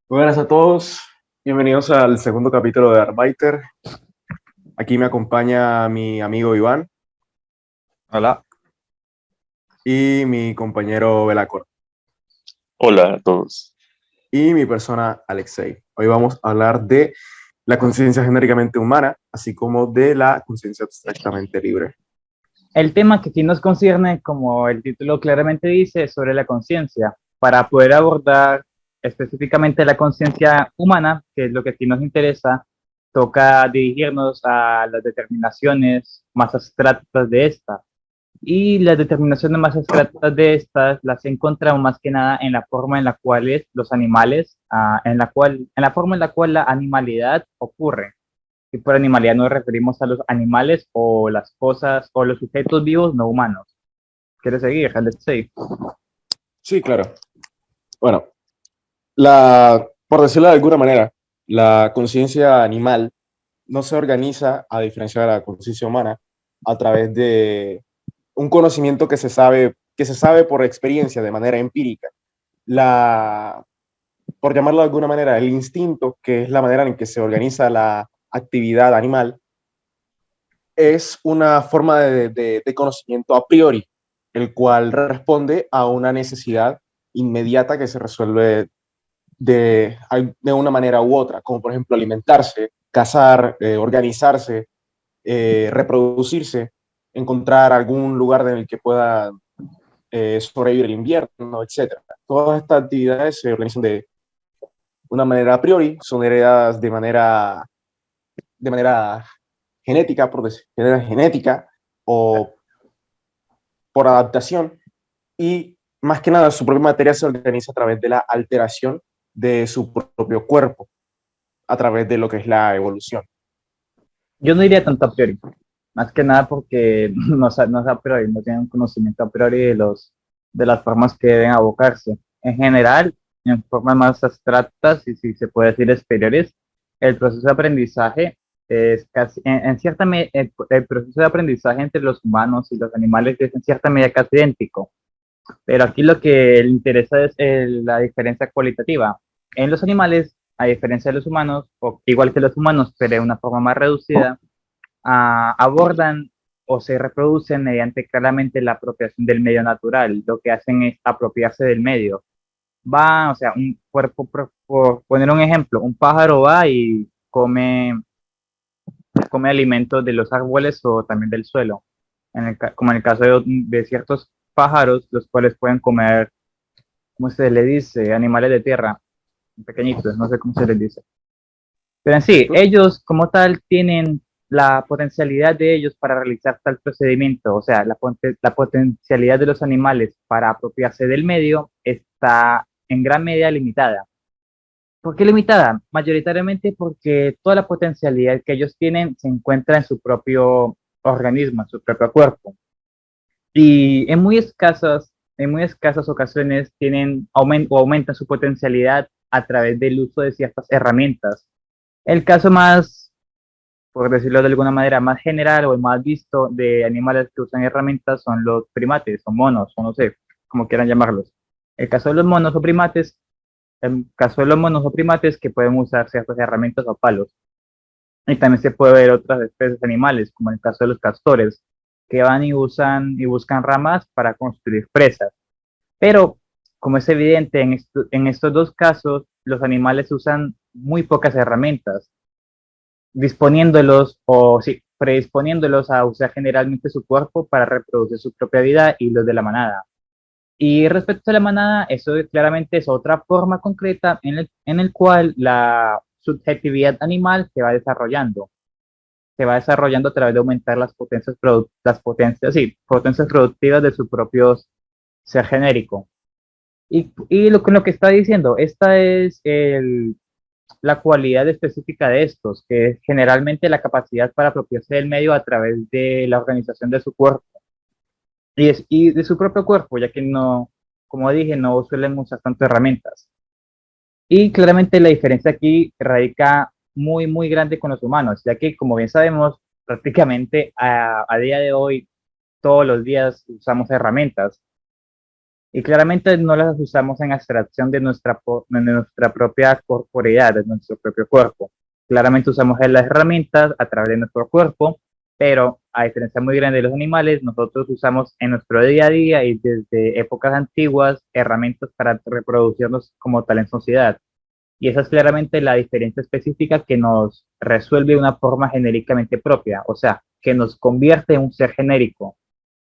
Buenas a todos, bienvenidos al segundo capítulo de Arbiter. Aquí me acompaña mi amigo Iván Hola. y mi compañero Belacor Hola a todos. y mi persona Alexei. Hoy vamos a hablar de la conciencia genéricamente humana, así como de la conciencia abstractamente libre. El tema que aquí nos concierne, como el título claramente dice, es sobre la conciencia. Para poder abordar específicamente la conciencia humana, que es lo que aquí nos interesa, toca dirigirnos a las determinaciones más abstractas de esta. Y las determinaciones más abstractas de estas las encontramos más que nada en la forma en la cual los animales, en la forma en la cual la animalidad ocurre. Y por animalidad nos referimos a los animales o las cosas o los sujetos vivos no humanos. ¿Quieres seguir, Alexei? Sí, claro. Bueno, por decirlo de alguna manera, la conciencia animal no se organiza, a diferencia de la conciencia humana, a través de un conocimiento que se sabe por experiencia, de manera empírica. La, por llamarlo de alguna manera, el instinto, que es la manera en que se organiza la actividad animal, es una forma de conocimiento a priori, el cual responde a una necesidad inmediata que se resuelve de una manera u otra, como por ejemplo alimentarse, cazar, organizarse, reproducirse, encontrar algún lugar en el que pueda sobrevivir el invierno, etcétera. Todas estas actividades se organizan de una manera a priori, son heredadas de manera genética, por decir, de manera genética o por adaptación, y más que nada su propia materia se organiza a través de la alteración de su propio cuerpo, a través de lo que es la evolución. Yo no diría tanto a priori, más que nada porque no es a priori, no tienen un conocimiento a priori de las formas que deben abocarse. En general, en formas más abstractas y si se puede decir exteriores, el proceso de aprendizaje es casi, en cierta medida, el proceso de aprendizaje entre los humanos y los animales es en cierta medida casi idéntico. Pero aquí lo que le interesa es la diferencia cualitativa. En los animales, a diferencia de los humanos, o igual que los humanos, pero de una forma más reducida, abordan o se reproducen mediante claramente la apropiación del medio natural. Lo que hacen es apropiarse del medio. Va, o sea, un cuerpo, por poner un ejemplo, un pájaro va y come alimentos de los árboles o también del suelo. Como en el caso de ciertos pájaros, los cuales pueden comer, ¿cómo se le dice? Animales de tierra, pequeñitos, no sé cómo se les dice. Pero en sí, ¿Insectos? ellos como tal tienen la potencialidad de ellos para realizar tal procedimiento, o sea, la potencialidad de los animales para apropiarse del medio está en gran medida limitada. ¿Por qué limitada? Mayoritariamente porque toda la potencialidad que ellos tienen se encuentra en su propio organismo, en su propio cuerpo. Y en muy escasas ocasiones o aumentan su potencialidad a través del uso de ciertas herramientas. El caso más, por decirlo de alguna manera, más general o el más visto de animales que usan herramientas son los primates o monos, o no sé, como quieran llamarlos. El caso de los monos o primates, el caso de los monos o primates que pueden usar ciertas herramientas o palos. Y también se puede ver otras especies animales, como en el caso de los castores, que van y usan y buscan ramas para construir presas. Pero, como es evidente, en estos dos casos, los animales usan muy pocas herramientas, disponiéndolos o sí, predisponiéndolos a usar generalmente su cuerpo para reproducir su propia vida y los de la manada. Y respecto a la manada, eso claramente es otra forma concreta en el cual la subjetividad animal se va desarrollando a través de aumentar potencias productivas de su propio ser genérico. Con lo que está diciendo, esta es la cualidad específica de estos, que es generalmente la capacidad para apropiarse del medio a través de la organización de su cuerpo y de su propio cuerpo, ya que no, como dije, no suelen usar tanto herramientas. Y claramente la diferencia aquí radica muy, muy grande con los humanos, ya que, como bien sabemos, prácticamente a día de hoy, todos los días usamos herramientas. Y claramente no las usamos en abstracción de nuestra propia corporeidad, de nuestro propio cuerpo. Claramente usamos las herramientas a través de nuestro cuerpo, pero a diferencia muy grande de los animales, nosotros usamos en nuestro día a día y desde épocas antiguas herramientas para reproducirnos como tal en sociedad. Y esa es claramente la diferencia específica que nos resuelve de una forma genéricamente propia, o sea, que nos convierte en un ser genérico.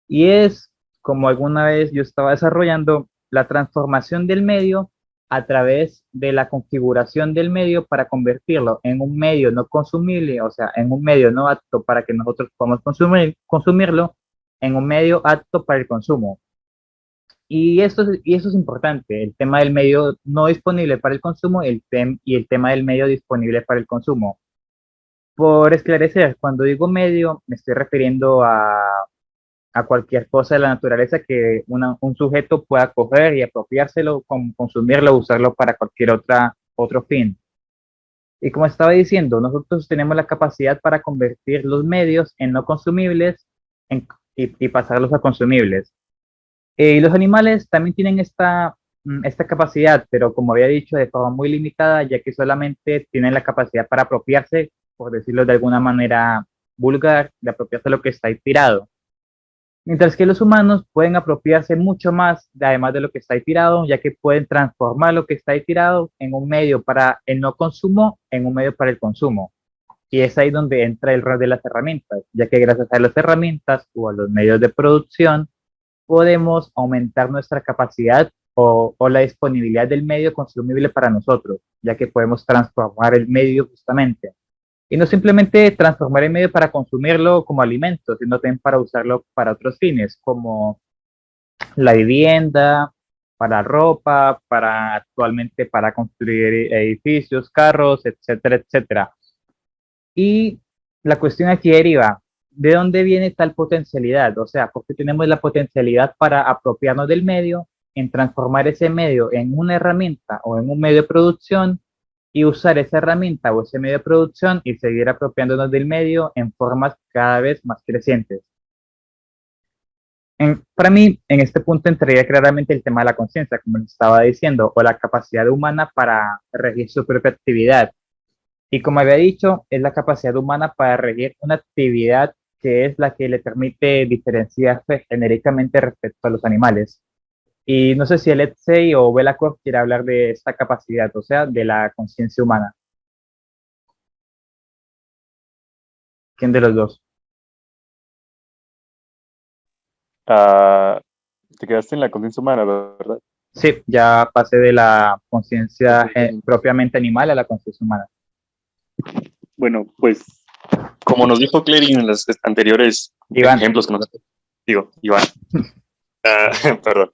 Y es como alguna vez yo estaba desarrollando la transformación del medio a través de la configuración del medio para convertirlo en un medio no consumible, o sea, en un medio no apto para que nosotros podamos consumirlo, en un medio apto para el consumo. Y eso es importante, el tema del medio no disponible para el consumo y el tema del medio disponible para el consumo. Por esclarecer, cuando digo medio, me estoy refiriendo a cualquier cosa de la naturaleza que un sujeto pueda coger y apropiárselo, consumirlo, usarlo para cualquier otro fin. Y como estaba diciendo, nosotros tenemos la capacidad para convertir los medios en no consumibles y pasarlos a consumibles. Y los animales también tienen esta capacidad, pero como había dicho, de forma muy limitada, ya que solamente tienen la capacidad para apropiarse, por decirlo de alguna manera vulgar, de apropiarse de lo que está ahí tirado. Mientras que los humanos pueden apropiarse mucho más, además de lo que está ahí tirado, ya que pueden transformar lo que está ahí tirado en un medio para el no consumo, en un medio para el consumo. Y es ahí donde entra el rol de las herramientas, ya que gracias a las herramientas o a los medios de producción, podemos aumentar nuestra capacidad o la disponibilidad del medio consumible para nosotros, ya que podemos transformar el medio justamente. Y no simplemente transformar el medio para consumirlo como alimento, sino también para usarlo para otros fines, como la vivienda, para ropa, para actualmente para construir edificios, carros, etcétera, etcétera. Y la cuestión aquí deriva, ¿de dónde viene tal potencialidad? O sea, porque tenemos la potencialidad para apropiarnos del medio, en transformar ese medio en una herramienta o en un medio de producción y usar esa herramienta o ese medio de producción y seguir apropiándonos del medio en formas cada vez más crecientes. Para mí, en este punto entraría claramente el tema de la conciencia, como les estaba diciendo, o la capacidad humana para regir su propia actividad. Y como había dicho, es la capacidad humana para regir una actividad que es la que le permite diferenciarse genéricamente respecto a los animales. Y no sé si Alexei o Belacor quiere hablar de esta capacidad, o sea, de la conciencia humana. ¿Quién de los dos? Ah, te quedaste en la conciencia humana, ¿verdad? Sí, ya pasé de la conciencia propiamente animal a la conciencia humana. Bueno, pues como nos dijo Clary en los anteriores Iván. ejemplos que nos digo, Iván, perdón.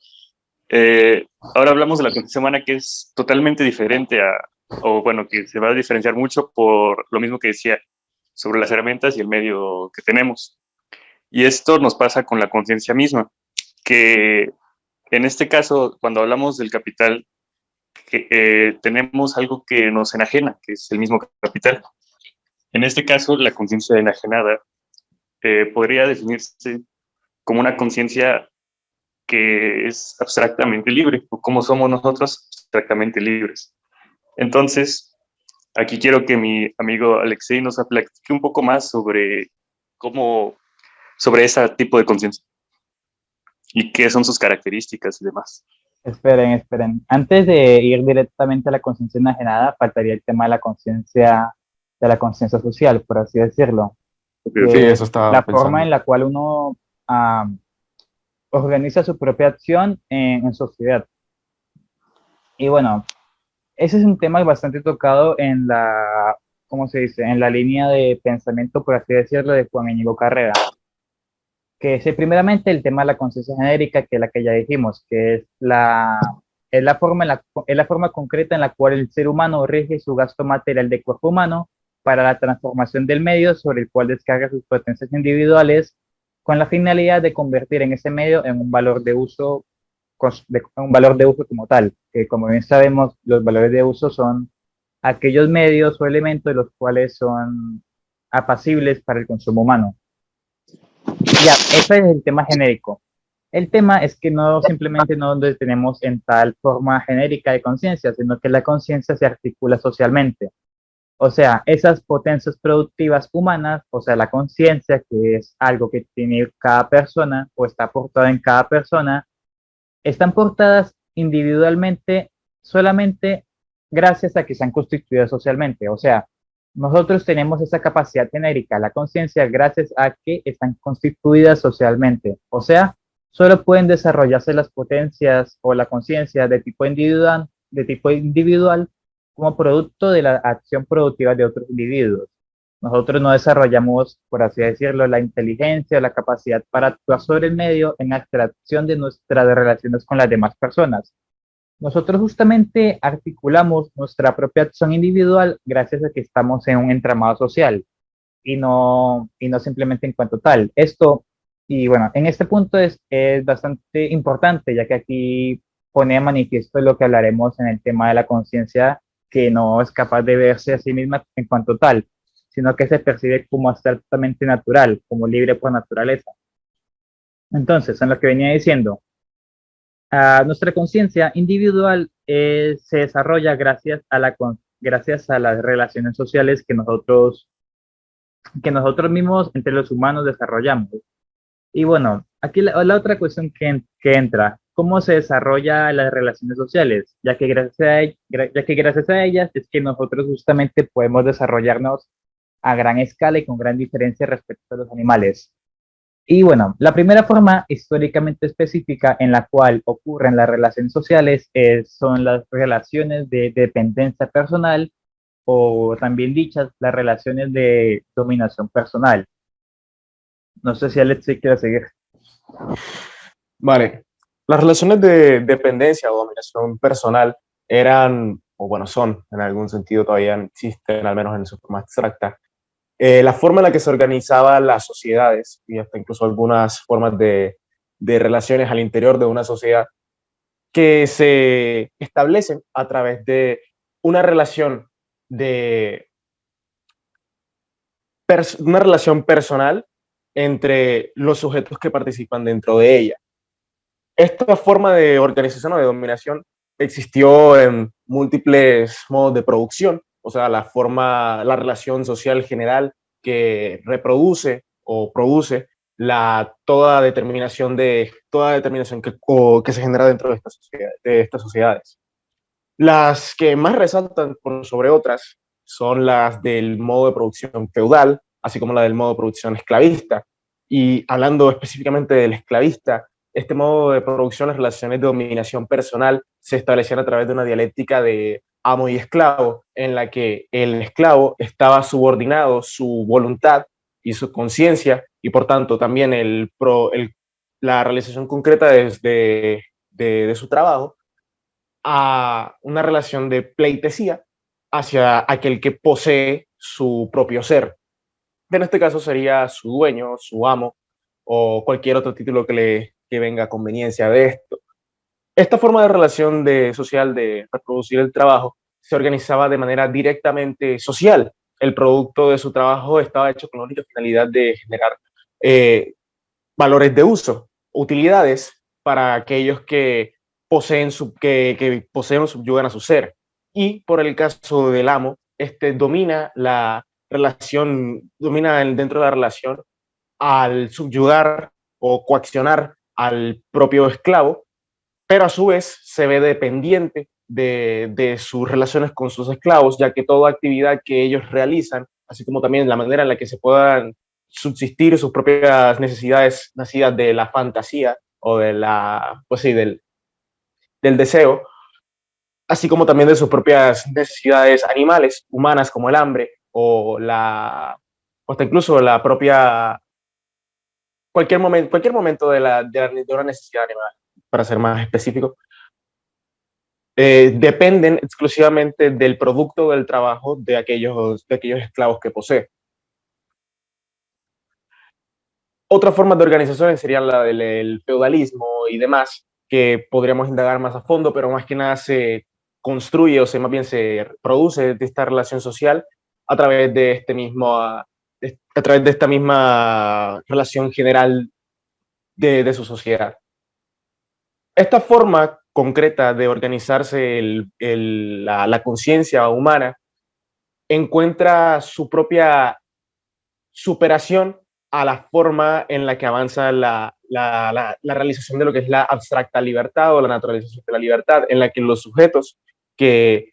Ahora hablamos de la conciencia humana, que es totalmente diferente o bueno, que se va a diferenciar mucho por lo mismo que decía sobre las herramientas y el medio que tenemos. Y esto nos pasa con la conciencia misma, que en este caso, cuando hablamos del capital, tenemos algo que nos enajena, que es el mismo capital. En este caso, la conciencia enajenada podría definirse como una conciencia que es abstractamente libre, o como somos nosotros, abstractamente libres. Entonces, aquí quiero que mi amigo Alexei nos platique un poco más sobre sobre ese tipo de conciencia y qué son sus características y demás. Esperen, esperen. Antes de ir directamente a la conciencia enajenada, faltaría el tema de la conciencia social, por así decirlo. Sí, Que eso es estaba la forma pensando. en la cual uno organiza su propia acción en sociedad. Y bueno, ese es un tema bastante tocado en ¿cómo se dice? En la línea de pensamiento, por así decirlo, de Juan Íñigo Carrera. Que es primeramente el tema de la conciencia genérica, que es la que ya dijimos, que es es la forma concreta en la cual el ser humano rige su gasto material de cuerpo humano para la transformación del medio sobre el cual descarga sus potencias individuales con la finalidad de convertir en ese medio en un valor de uso, un valor de uso como tal, que como bien sabemos, los valores de uso son aquellos medios o elementos los cuales son apacibles para el consumo humano. Ya, ese es el tema genérico. El tema es que no simplemente no nos detenemos en tal forma genérica de conciencia, sino que la conciencia se articula socialmente. O sea, esas potencias productivas humanas, o sea, la conciencia, que es algo que tiene cada persona o está aportada en cada persona, están portadas individualmente solamente gracias a que se han constituido socialmente. O sea, nosotros tenemos esa capacidad genérica, la conciencia, gracias a que están constituidas socialmente. O sea, solo pueden desarrollarse las potencias o la conciencia de tipo individual como producto de la acción productiva de otros individuos. Nosotros no desarrollamos, por así decirlo, la inteligencia o la capacidad para actuar sobre el medio en la interacción de nuestras relaciones con las demás personas. Nosotros justamente articulamos nuestra propia acción individual gracias a que estamos en un entramado social y no simplemente en cuanto tal. Esto, y bueno, en este punto es bastante importante, ya que aquí pone de manifiesto lo que hablaremos en el tema de la conciencia, que no es capaz de verse a sí misma en cuanto tal, sino que se percibe como absolutamente natural, como libre por naturaleza. Entonces, en lo que venía diciendo, nuestra conciencia individual se desarrolla gracias a las relaciones sociales que nosotros mismos entre los humanos desarrollamos. Y bueno, aquí la otra cuestión que entra, ¿cómo se desarrolla las relaciones sociales? Ya que gracias a ellas es que nosotros justamente podemos desarrollarnos a gran escala y con gran diferencia respecto a los animales. Y bueno, la primera forma históricamente específica en la cual ocurren las relaciones sociales son las relaciones de dependencia personal o también dichas las relaciones de dominación personal. No sé si Alex sí quiere seguir. Vale. Las relaciones de dependencia o dominación personal eran, o bueno, son, en algún sentido todavía existen, al menos en su forma abstracta, la forma en la que se organizaban las sociedades y hasta incluso algunas formas de relaciones al interior de una sociedad que se establecen a través de una relación de una relación personal entre los sujetos que participan dentro de ella. Esta forma de organización o de dominación existió en múltiples modos de producción, o sea, la relación social general que reproduce o produce toda determinación que se genera dentro de estas sociedades. Las que más resaltan por sobre otras son las del modo de producción feudal, así como la del modo de producción esclavista. Y hablando específicamente del esclavista, este modo de producción, las relaciones de dominación personal se establecían a través de una dialéctica de amo y esclavo, en la que el esclavo estaba subordinado su voluntad y su conciencia, y por tanto también la realización concreta de su trabajo, a una relación de pleitesía hacia aquel que posee su propio ser. En este caso sería su dueño, su amo o cualquier otro título que venga a conveniencia de esto. Esta forma de relación social de reproducir el trabajo se organizaba de manera directamente social. El producto de su trabajo estaba hecho con la única finalidad de generar eh, valores de uso, utilidades para aquellos que poseen o subyugan a su ser. Y por el caso del amo, este domina la relación, dentro de la relación al subyugar o coaccionar al propio esclavo, pero a su vez se ve dependiente de sus relaciones con sus esclavos, ya que toda actividad que ellos realizan, así como también la manera en la que se puedan subsistir sus propias necesidades nacidas de la fantasía o pues sí, del deseo, así como también de sus propias necesidades animales, humanas, como el hambre o hasta incluso la propia, cualquier momento de una necesidad animal, para ser más específico, dependen exclusivamente del producto del trabajo de aquellos esclavos que posee. Otra forma de organización sería la del feudalismo y demás, que podríamos indagar más a fondo, pero más que nada se construye más bien se produce de esta relación social a través de a través de esta misma relación general de su sociedad. Esta forma concreta de organizarse la conciencia humana encuentra su propia superación a la forma en la que avanza la realización de lo que es la abstracta libertad o la naturalización de la libertad, en la que los sujetos que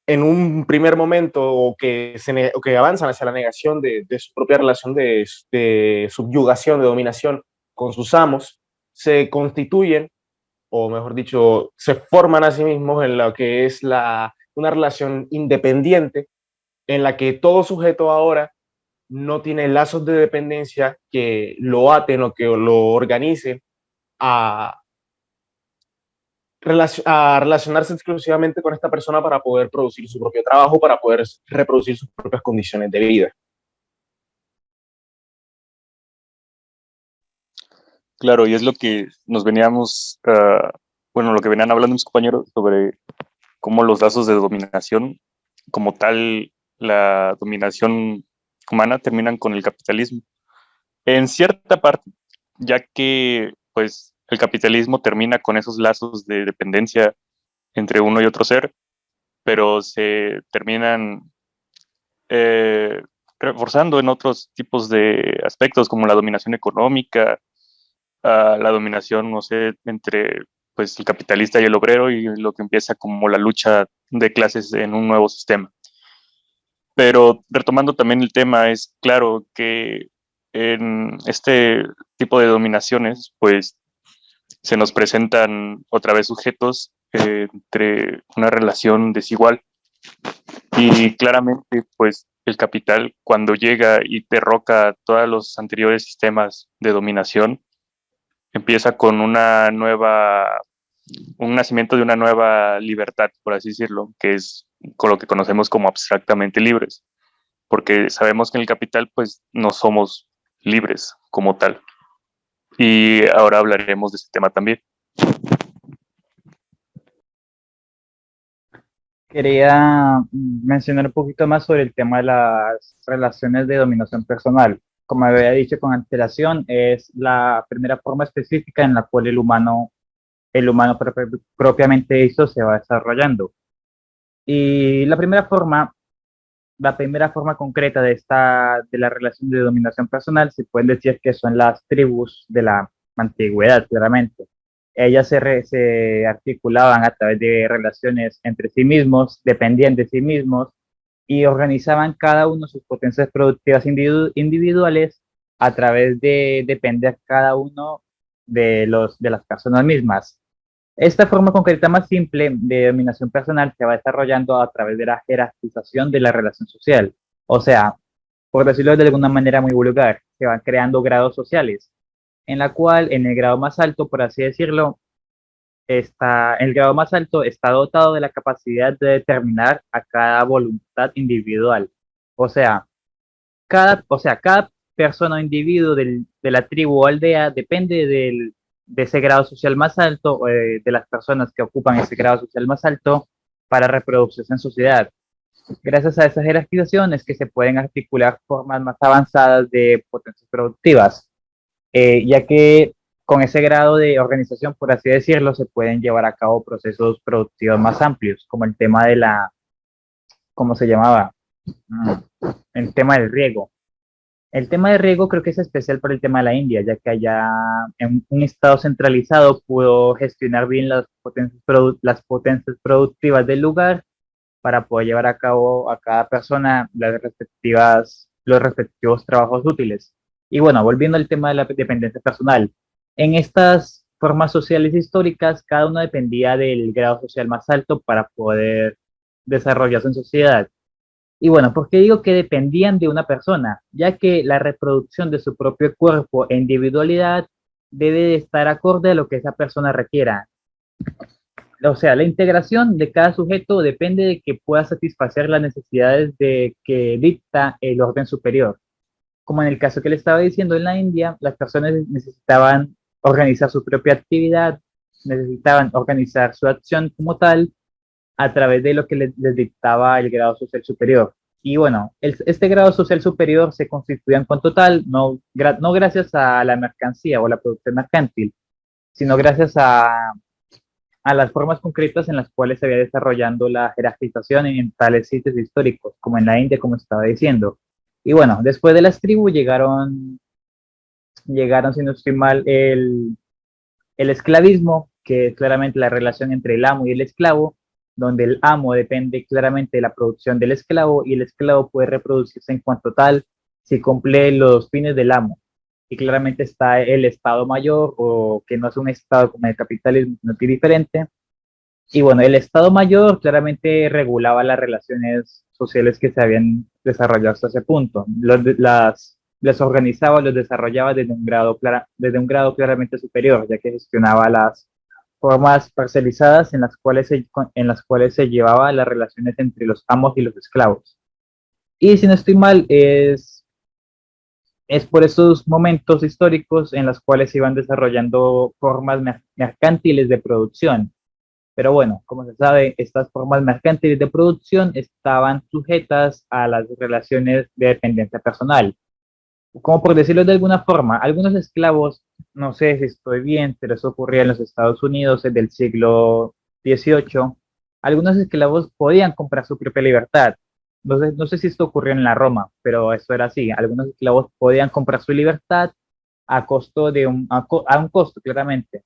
en un primer momento o que avanzan hacia la negación de su propia relación de subyugación, de dominación con sus amos, se constituyen, o mejor dicho, se forman a sí mismos en lo que es una relación independiente, en la que todo sujeto ahora no tiene lazos de dependencia que lo aten o que lo organicen a, a relacionarse exclusivamente con esta persona para poder producir su propio trabajo, para poder reproducir sus propias condiciones de vida. Claro, y es lo que nos veníamos, bueno, lo que venían hablando mis compañeros sobre cómo los lazos de dominación, como tal, la dominación humana terminan con el capitalismo. En cierta parte, ya que pues el capitalismo termina con esos lazos de dependencia entre uno y otro ser, pero se terminan eh, reforzando en otros tipos de aspectos como la dominación económica, la dominación, no sé, entre pues el capitalista y el obrero y lo que empieza como la lucha de clases en un nuevo sistema. Pero retomando también el tema, es claro que en este tipo de dominaciones, pues se nos presentan otra vez sujetos entre una relación desigual y claramente, pues el capital cuando llega y derroca todos los anteriores sistemas de dominación, empieza con un nacimiento de una nueva libertad, por así decirlo, que es con lo que conocemos como abstractamente libres, porque sabemos que en el capital pues no somos libres como tal. Y ahora hablaremos de este tema también. Quería mencionar un poquito más sobre el tema de las relaciones de dominación personal. Como había dicho con antelación, es la primera forma específica en la cual el humano propiamente dicho se va desarrollando. Y la primera forma concreta de la relación de dominación personal se pueden decir que son las tribus de la antigüedad, claramente. Ellas se articulaban a través de relaciones entre sí mismos, dependían de sí mismos y organizaban cada uno sus potencias productivas individuales a través de depender cada uno de las personas mismas. Esta forma concreta más simple de dominación personal se va desarrollando a través de la jerarquización de la relación social. O sea, por decirlo de alguna manera muy vulgar, se van creando grados sociales, en la cual en el grado más alto, por así decirlo, el grado más alto está dotado de la capacidad de determinar a cada voluntad individual. O sea, cada persona o individuo de la tribu o aldea depende de ese grado social más alto, o de las personas que ocupan ese grado social más alto para reproducirse en sociedad. Gracias a esas jerarquizaciones que se pueden articular formas más avanzadas de potencias productivas, ya que con ese grado de organización, por así decirlo, se pueden llevar a cabo procesos productivos más amplios, como el tema de ¿cómo se llamaba? Mm, El tema del riego. El tema de riego creo que es especial por el tema de la India, ya que allá en un estado centralizado pudo gestionar bien las potencias productivas del lugar para poder llevar a cabo a cada persona los respectivos trabajos útiles. Y bueno, volviendo al tema de la dependencia personal, en estas formas sociales históricas, cada uno dependía del grado social más alto para poder desarrollarse en sociedad. Y bueno, ¿por qué digo que dependían de una persona? Ya que la reproducción de su propio cuerpo e individualidad debe de estar acorde a lo que esa persona requiera. O sea, la integración de cada sujeto depende de que pueda satisfacer las necesidades de que dicta el orden superior. Como en el caso que le estaba diciendo en la India, las personas necesitaban organizar su propia actividad, necesitaban organizar su acción como tal a través de lo que les dictaba el grado social superior. Y bueno, este grado social superior se constituía en cuanto tal, no gracias a la mercancía o la producción mercantil, sino gracias a las formas concretas en las cuales se había desarrollando la jerarquización en tales sitios históricos, como en la India, como estaba diciendo. Y bueno, después de las tribus llegaron, si no estoy mal, el esclavismo, que es claramente la relación entre el amo y el esclavo, donde el amo depende claramente de la producción del esclavo y el esclavo puede reproducirse en cuanto tal si cumple los fines del amo. Y claramente está el Estado Mayor, o que no es un Estado como el capitalismo, sino que es diferente. Y bueno, el Estado Mayor claramente regulaba las relaciones sociales que se habían desarrollado hasta ese punto. Las organizaba, los desarrollaba desde un grado claramente superior, ya que gestionaba las formas parcelizadas en las cuales se llevaba las relaciones entre los amos y los esclavos. Y si no estoy mal, es por esos momentos históricos en los cuales se iban desarrollando formas mercantiles de producción. Pero bueno, como se sabe, estas formas mercantiles de producción estaban sujetas a las relaciones de dependencia personal. Como por decirlo de alguna forma, algunos esclavos, no sé si estoy bien, pero eso ocurría en los Estados Unidos desde el siglo XVIII, algunos esclavos podían comprar su propia libertad. No sé si esto ocurrió en la Roma, pero eso era así. Algunos esclavos podían comprar su libertad a un costo, claramente.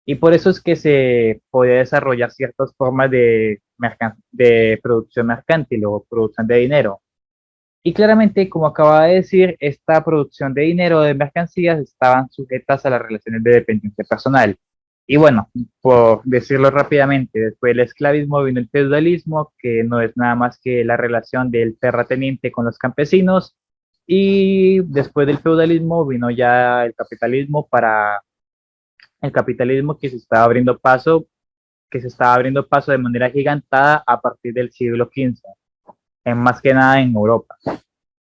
Y por eso es que se podía desarrollar ciertas formas de producción mercantil o producción de dinero. Y claramente, como acaba de decir, esta producción de dinero de mercancías estaban sujetas a las relaciones de dependencia personal. Y bueno, por decirlo rápidamente, después del esclavismo vino el feudalismo, que no es nada más que la relación del terrateniente con los campesinos. Y después del feudalismo vino ya el capitalismo que se estaba abriendo paso de manera gigantada a partir del siglo XV, más que nada en Europa.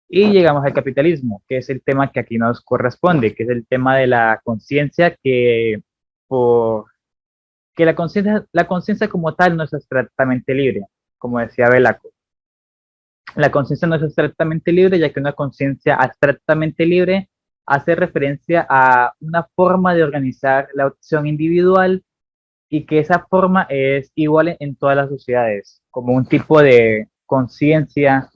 Y llegamos al capitalismo, que es el tema que aquí nos corresponde, que es el tema de la conciencia, por, que la conciencia como tal no es abstractamente libre, como decía Belaco. La conciencia no es abstractamente libre, ya que una conciencia abstractamente libre hace referencia a una forma de organizar la opción individual y que esa forma es igual en todas las sociedades, como un tipo de conciencia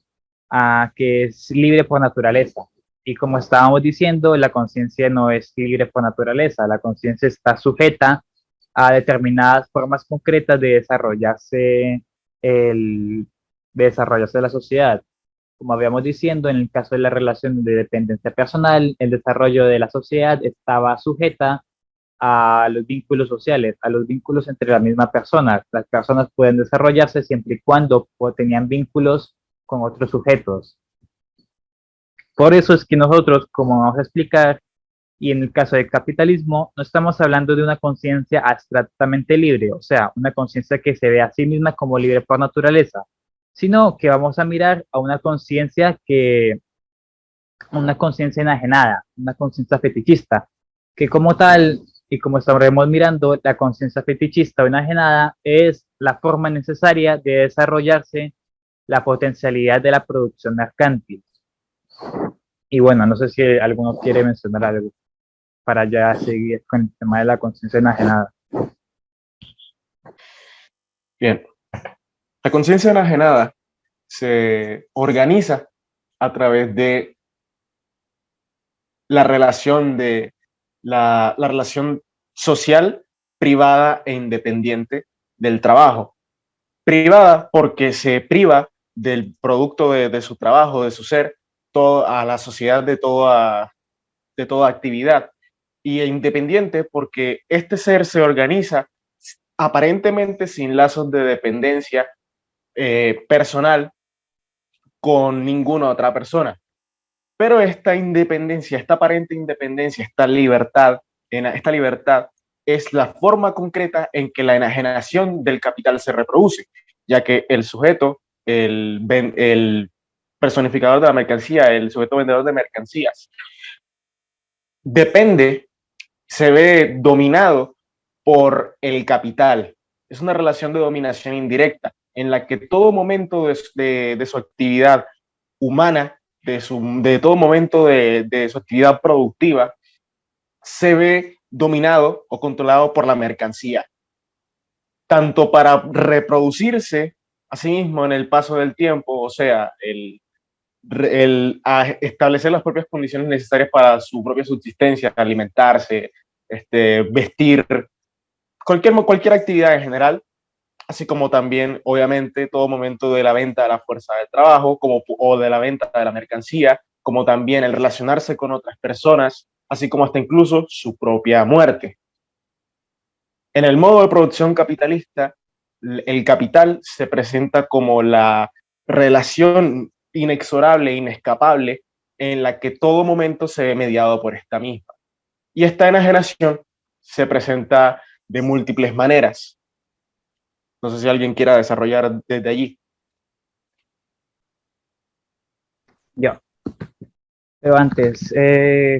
que es libre por naturaleza. Y como estábamos diciendo, la conciencia no es libre por naturaleza, la conciencia está sujeta a determinadas formas concretas el, de desarrollarse la sociedad. Como habíamos diciendo, en el caso de la relación de dependencia personal, el desarrollo de la sociedad estaba sujeta a los vínculos sociales, a los vínculos entre la misma persona. Las personas pueden desarrollarse siempre y cuando tenían vínculos con otros sujetos. Por eso es que nosotros, como vamos a explicar, y en el caso del capitalismo, no estamos hablando de una conciencia abstractamente libre, o sea, una conciencia que se ve a sí misma como libre por naturaleza, sino que vamos a mirar a una conciencia enajenada, una conciencia fetichista, que como tal, y como estaremos mirando, la conciencia fetichista o enajenada es la forma necesaria de desarrollarse la potencialidad de la producción mercantil. Y bueno, no sé si alguno quiere mencionar algo para ya seguir con el tema de la conciencia enajenada. Bien, la conciencia enajenada se organiza a través de la relación la relación social, privada e independiente del trabajo. Privada porque se priva del producto de su trabajo, de su ser, a la sociedad de toda actividad. Y independiente porque este ser se organiza aparentemente sin lazos de dependencia personal con ninguna otra persona. Pero esta independencia, esta aparente independencia, esta libertad es la forma concreta en que la enajenación del capital se reproduce, ya que el sujeto, el personificador de la mercancía, el sujeto vendedor de mercancías, depende, se ve dominado por el capital. Es una relación de dominación indirecta en la que todo momento de su actividad humana, de todo momento de su actividad productiva, se ve dominado o controlado por la mercancía, tanto para reproducirse a sí mismo en el paso del tiempo, o sea, establecer las propias condiciones necesarias para su propia subsistencia, alimentarse, vestir, cualquier actividad en general, así como también, obviamente, todo momento de la venta de la fuerza de trabajo o de la venta de la mercancía, como también el relacionarse con otras personas, así como hasta incluso su propia muerte. En el modo de producción capitalista, el capital se presenta como la relación inexorable e inescapable en la que todo momento se ve mediado por esta misma. Y esta enajenación se presenta de múltiples maneras. No sé si alguien quiera desarrollar desde allí. Yo. Pero antes,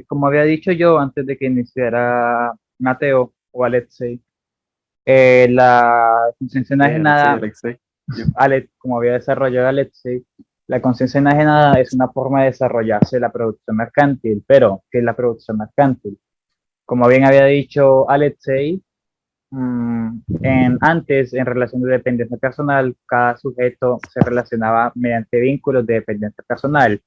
como había dicho yo antes de que iniciara Mateo o Alexei, la conciencia enajenada, como había desarrollado Alexei, la conciencia enajenada es una forma de desarrollarse la producción mercantil. Pero, ¿qué es la producción mercantil? Como bien había dicho Alexei, antes, en relación de dependencia personal, cada sujeto se relacionaba mediante vínculos de dependencia personal.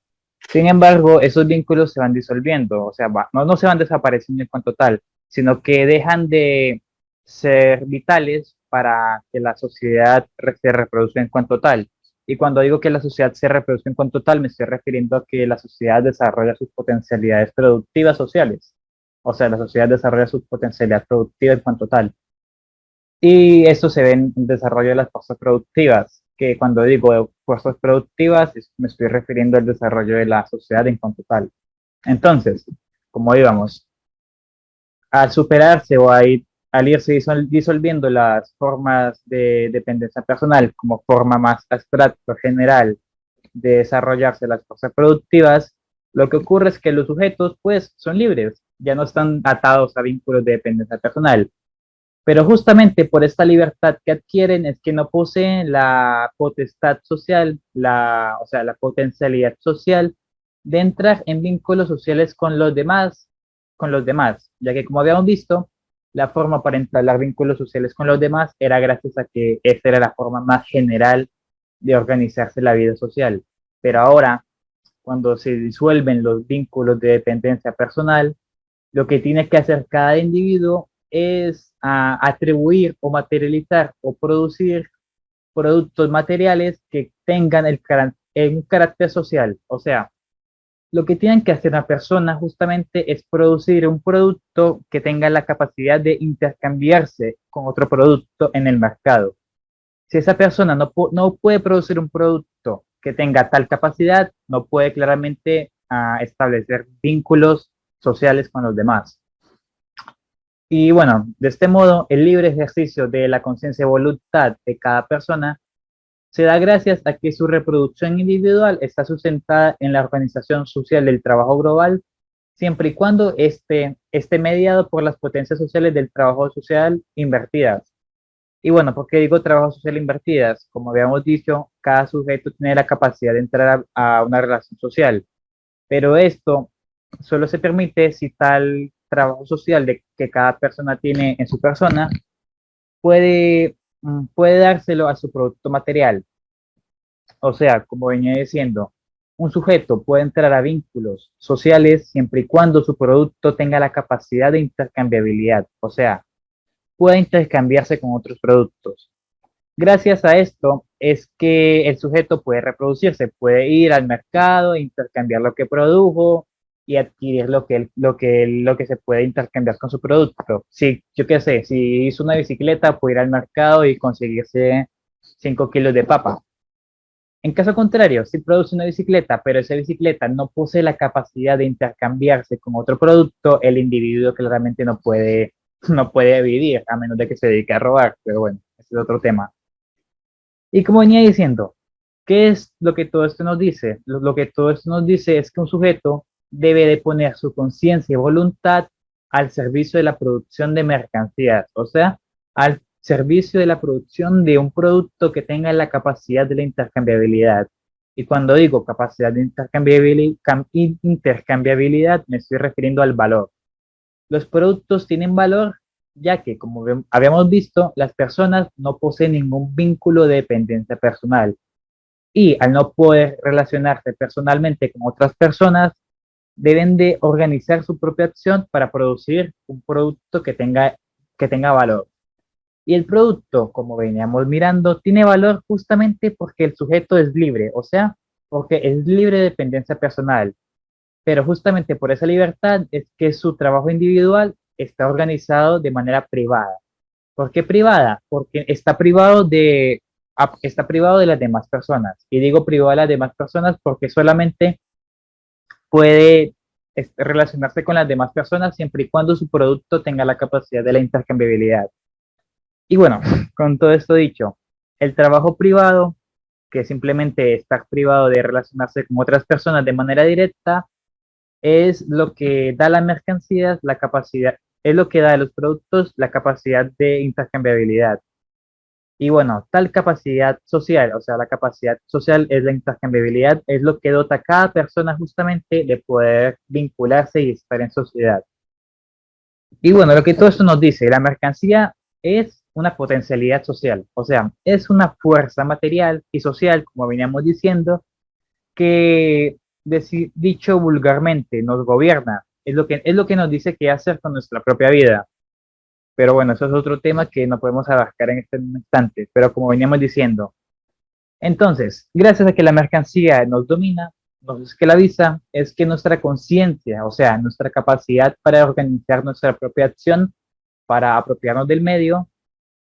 Sin embargo, esos vínculos se van disolviendo, o sea, no se van desapareciendo en cuanto tal, sino que dejan de ser vitales para que la sociedad se reproduzca en cuanto tal. Y cuando digo que la sociedad se reproduce en cuanto tal, me estoy refiriendo a que la sociedad desarrolla sus potencialidades productivas sociales. O sea, la sociedad desarrolla su potencialidad productiva en cuanto tal. Y esto se ve en el desarrollo de las fuerzas productivas, que cuando digo fuerzas productivas me estoy refiriendo al desarrollo de la sociedad en cuanto tal. Entonces, como íbamos, al superarse o al irse disolviendo las formas de dependencia personal como forma más abstracta, general de desarrollarse las fuerzas productivas, lo que ocurre es que los sujetos pues son libres, ya no están atados a vínculos de dependencia personal. Pero justamente por esta libertad que adquieren es que no poseen la potestad social, o sea, la potencialidad social de entrar en vínculos sociales con los demás, ya que como habíamos visto, la forma para entablar vínculos sociales con los demás era gracias a que esta era la forma más general de organizarse la vida social. Pero ahora, cuando se disuelven los vínculos de dependencia personal, lo que tiene que hacer cada individuo es atribuir o materializar o producir productos materiales que tengan un carácter social. O sea, lo que tienen que hacer una persona justamente es producir un producto que tenga la capacidad de intercambiarse con otro producto en el mercado. Si esa persona no puede producir un producto que tenga tal capacidad, no puede claramente establecer vínculos sociales con los demás. Y bueno, de este modo, el libre ejercicio de la conciencia y voluntad de cada persona se da gracias a que su reproducción individual está sustentada en la organización social del trabajo global, siempre y cuando esté mediado por las potencias sociales del trabajo social invertidas. Y bueno, ¿por qué digo trabajo social invertidas? Como habíamos dicho, cada sujeto tiene la capacidad de entrar a una relación social, pero esto solo se permite si tal trabajo social que cada persona tiene en su persona puede dárselo a su producto material. O sea, como venía diciendo, un sujeto puede entrar a vínculos sociales siempre y cuando su producto tenga la capacidad de intercambiabilidad, o sea, pueda intercambiarse con otros productos. Gracias a esto es que el sujeto puede reproducirse, puede ir al mercado, intercambiar lo que produjo y adquirir lo que se puede intercambiar con su producto. Si, yo qué sé, si hizo una bicicleta, puede ir al mercado y conseguirse 5 kilos de papa. En caso contrario, si produce una bicicleta, pero esa bicicleta no posee la capacidad de intercambiarse con otro producto, el individuo claramente no puede vivir, a menos de que se dedique a robar, pero bueno, ese es otro tema. Y como venía diciendo, ¿qué es lo que todo esto nos dice? Lo que todo esto nos dice es que un sujeto debe de poner su conciencia y voluntad al servicio de la producción de mercancías, o sea, al servicio de la producción de un producto que tenga la capacidad de la intercambiabilidad. Y cuando digo capacidad de intercambiabilidad, me estoy refiriendo al valor. Los productos tienen valor ya que, como habíamos visto, las personas no poseen ningún vínculo de dependencia personal y al no poder relacionarse personalmente con otras personas, deben de organizar su propia acción para producir un producto que tenga valor. Y el producto, como veníamos mirando, tiene valor justamente porque el sujeto es libre, o sea, porque es libre de dependencia personal. Pero justamente por esa libertad es que su trabajo individual está organizado de manera privada. ¿Por qué privada? Porque está privado de las demás personas. Y digo privado de las demás personas porque solamente puede relacionarse con las demás personas siempre y cuando su producto tenga la capacidad de la intercambiabilidad. Y bueno, con todo esto dicho, el trabajo privado, que simplemente estar privado de relacionarse con otras personas de manera directa, es lo que da a las mercancías la capacidad, es lo que da a los productos la capacidad de intercambiabilidad. Y bueno, tal capacidad social, o sea, la capacidad social es la intercambiabilidad, es lo que dota a cada persona justamente de poder vincularse y estar en sociedad. Y bueno, lo que todo esto nos dice, la mercancía es una potencialidad social, o sea, es una fuerza material y social, como veníamos diciendo, que dicho vulgarmente nos gobierna, es lo que nos dice qué hacer con nuestra propia vida. Pero bueno, eso es otro tema que no podemos abarcar en este instante, pero como veníamos diciendo, entonces, gracias a que la mercancía nos domina, nos esclaviza, es que nuestra conciencia, o sea, nuestra capacidad para organizar nuestra propia acción, para apropiarnos del medio,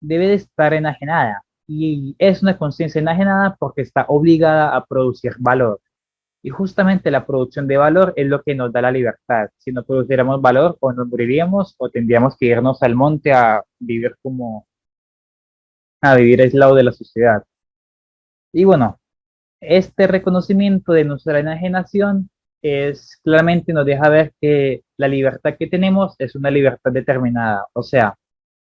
debe de estar enajenada. Y es una conciencia enajenada porque está obligada a producir valor. Y justamente la producción de valor es lo que nos da la libertad. Si no produciéramos valor, o nos moriríamos o tendríamos que irnos al monte a vivir aislado de la sociedad. Y bueno, este reconocimiento de nuestra enajenación es claramente nos deja ver que la libertad que tenemos es una libertad determinada, o sea,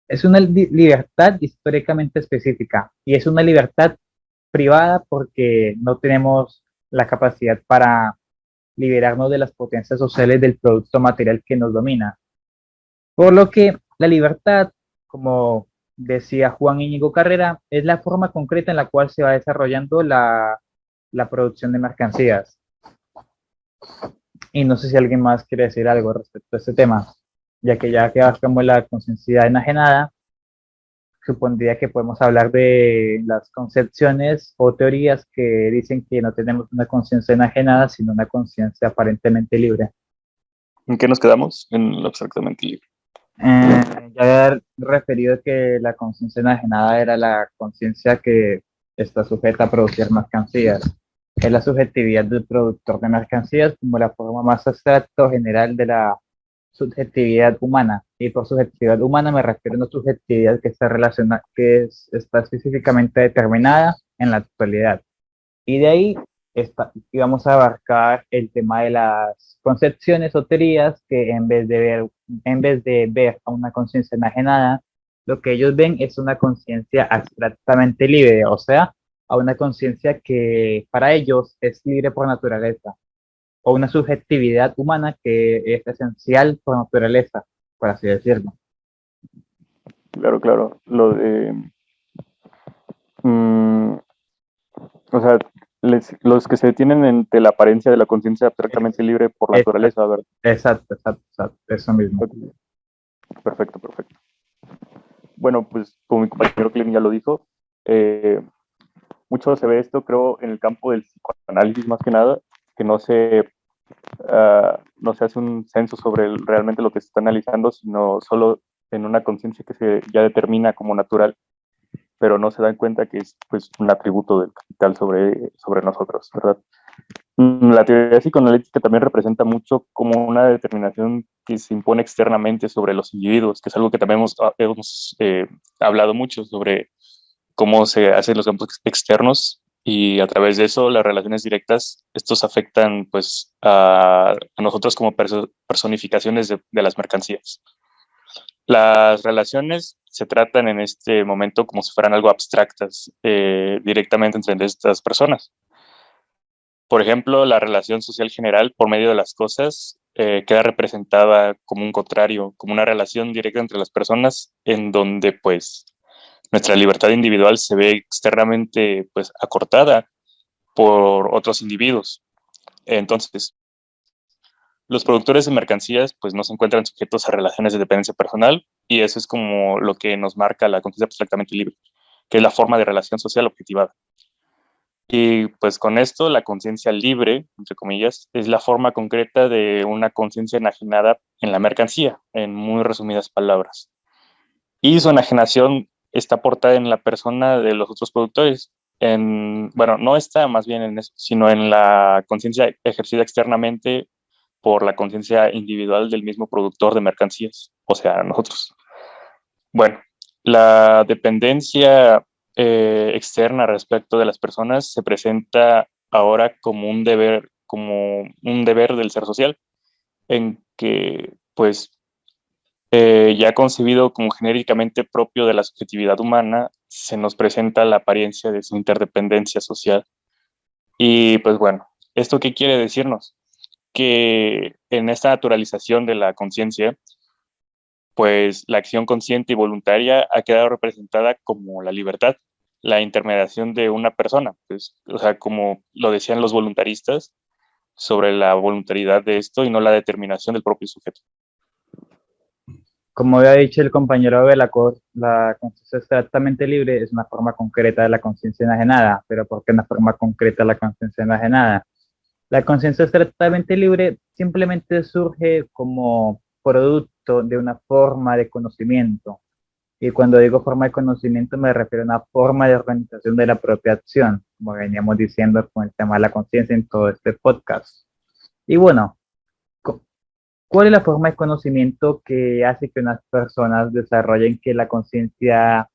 es una libertad históricamente específica y es una libertad privada porque no tenemos la capacidad para liberarnos de las potencias sociales del producto material que nos domina. Por lo que la libertad, como decía Juan Íñigo Carrera, es la forma concreta en la cual se va desarrollando la producción de mercancías. Y no sé si alguien más quiere decir algo respecto a este tema, ya que abarcamos la conciencia enajenada, supondría que podemos hablar de las concepciones o teorías que dicen que no tenemos una conciencia enajenada, sino una conciencia aparentemente libre. ¿En qué nos quedamos? En lo abstractamente libre. Ya había referido que la conciencia enajenada era la conciencia que está sujeta a producir mercancías. Es la subjetividad del productor de mercancías como la forma más abstracta o general de la subjetividad humana. Y por subjetividad humana me refiero a una subjetividad que está relacionada, está específicamente determinada en la actualidad. Y de ahí íbamos a abarcar el tema de las concepciones o teorías que en vez de ver a una conciencia enajenada, lo que ellos ven es una conciencia abstractamente libre, o sea, a una conciencia que para ellos es libre por naturaleza, o una subjetividad humana que es esencial por naturaleza, por así decirlo. Claro, claro. Lo de... o sea, los que se detienen ante la apariencia de la conciencia abstractamente libre por Exacto, naturaleza, ¿verdad? exacto, eso mismo. Ok. Perfecto, perfecto. Bueno, pues como mi compañero Clem ya lo dijo, mucho se ve esto, creo, en el campo del psicoanálisis más que nada, que no se hace un censo sobre realmente lo que se está analizando, sino solo en una conciencia que se ya determina como natural, pero no se dan cuenta que es pues un atributo del capital sobre nosotros, ¿verdad? La teoría psicoanalítica también representa mucho como una determinación que se impone externamente sobre los individuos, que es algo que también hemos hablado mucho sobre cómo se hacen los campos externos y a través de eso las relaciones directas, estos afectan pues a nosotros como personificaciones de las mercancías. Las relaciones se tratan en este momento como si fueran algo abstractas directamente entre estas personas. Por ejemplo, la relación social general por medio de las cosas queda representada como un contrario, como una relación directa entre las personas, en donde pues nuestra libertad individual se ve externamente pues acortada por otros individuos. Entonces, los productores de mercancías pues no se encuentran sujetos a relaciones de dependencia personal, y eso es como lo que nos marca la conciencia abstractamente libre, que es la forma de relación social objetivada. Y pues con esto, la conciencia libre, entre comillas, es la forma concreta de una conciencia enajenada en la mercancía, en muy resumidas palabras. Y su enajenación está aportada en la persona de los otros productores. Bueno, no está más bien en eso, sino en la conciencia ejercida externamente por la conciencia individual del mismo productor de mercancías, o sea, nosotros. Bueno, la dependencia externa respecto de las personas se presenta ahora como un deber del ser social, en que, pues, ya concebido como genéricamente propio de la subjetividad humana, se nos presenta la apariencia de su interdependencia social. Y pues bueno, ¿esto qué quiere decirnos? Que en esta naturalización de la conciencia, pues la acción consciente y voluntaria ha quedado representada como la libertad, la intermediación de una persona, pues, o sea, como lo decían los voluntaristas, sobre la voluntariedad de esto y no la determinación del propio sujeto. Como había dicho el compañero Belacor, la conciencia exactamente libre es una forma concreta de la conciencia enajenada. ¿Pero por qué una forma concreta de la conciencia enajenada? La conciencia exactamente libre simplemente surge como producto de una forma de conocimiento. Y cuando digo forma de conocimiento me refiero a una forma de organización de la propia acción, como veníamos diciendo con el tema de la conciencia en todo este podcast. Y bueno, ¿cuál es la forma de conocimiento que hace que unas personas desarrollen que la conciencia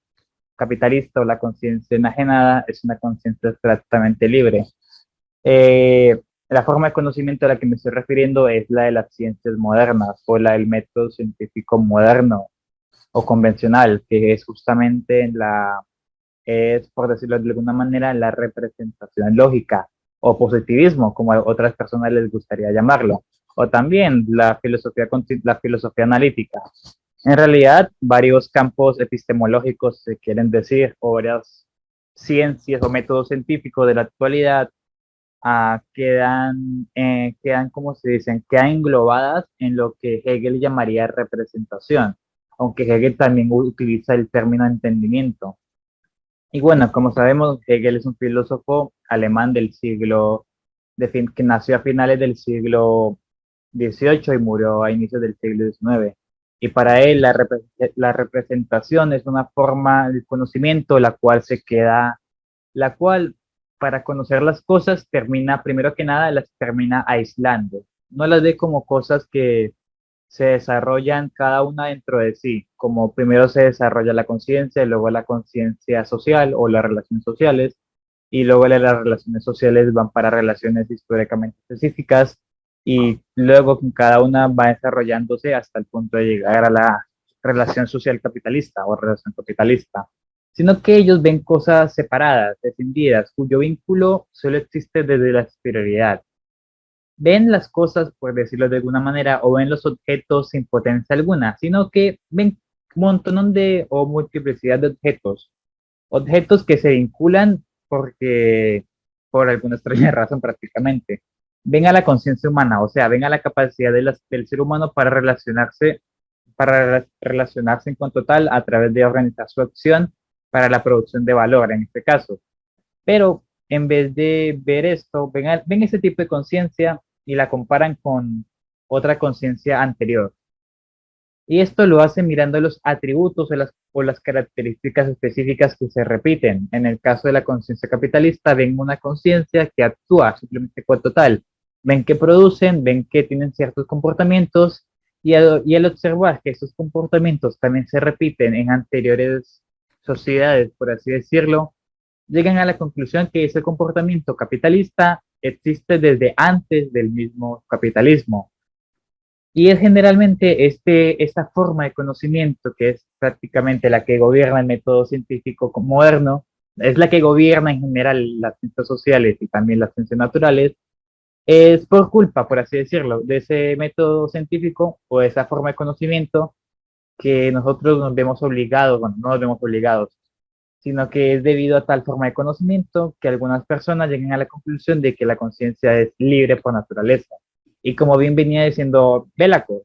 capitalista o la conciencia enajenada es una conciencia exactamente libre? La forma de conocimiento a la que me estoy refiriendo es la de las ciencias modernas o la del método científico moderno o convencional, que es justamente es, por decirlo de alguna manera, la representación lógica o positivismo, como a otras personas les gustaría llamarlo, o también la filosofía analítica. En realidad, varios campos epistemológicos se quieren decir, o varias ciencias o métodos científicos de la actualidad quedan, como se dicen, quedan englobadas en lo que Hegel llamaría representación, aunque Hegel también utiliza el término entendimiento. Y bueno, como sabemos, Hegel es un filósofo alemán que nació a finales del siglo XVIII y murió a inicios del siglo XIX. Y para él la representación es una forma de conocimiento la cual para conocer las cosas termina, primero que nada, las termina aislando. No las ve como cosas que se desarrollan cada una dentro de sí, como primero se desarrolla la conciencia, luego la conciencia social o las relaciones sociales, y luego las relaciones sociales van para relaciones históricamente específicas, y luego cada una va desarrollándose hasta el punto de llegar a la relación social capitalista o relación capitalista, sino que ellos ven cosas separadas, escindidas, cuyo vínculo solo existe desde la exterioridad. Ven las cosas, por decirlo de alguna manera, o ven los objetos sin potencia alguna, sino que ven un montón o multiplicidad de objetos, objetos que se vinculan por alguna extraña razón prácticamente. Ven a la conciencia humana, o sea, ven a la capacidad del ser humano para relacionarse en cuanto tal a través de organizar su acción para la producción de valor en este caso. Pero en vez de ver esto, ven ese tipo de conciencia y la comparan con otra conciencia anterior. Y esto lo hacen mirando los atributos o las características específicas que se repiten. En el caso de la conciencia capitalista, ven una conciencia que actúa simplemente con total. Ven que producen, ven que tienen ciertos comportamientos y al observar que esos comportamientos también se repiten en anteriores sociedades, por así decirlo, llegan a la conclusión que ese comportamiento capitalista existe desde antes del mismo capitalismo. Y es generalmente esta forma de conocimiento, que es prácticamente la que gobierna el método científico moderno, es la que gobierna en general las ciencias sociales y también las ciencias naturales, Es por culpa, por así decirlo, de ese método científico o de esa forma de conocimiento que nosotros nos vemos obligados, bueno, no nos vemos obligados, sino que es debido a tal forma de conocimiento que algunas personas llegan a la conclusión de que la conciencia es libre por naturaleza. Y como bien venía diciendo Belacor,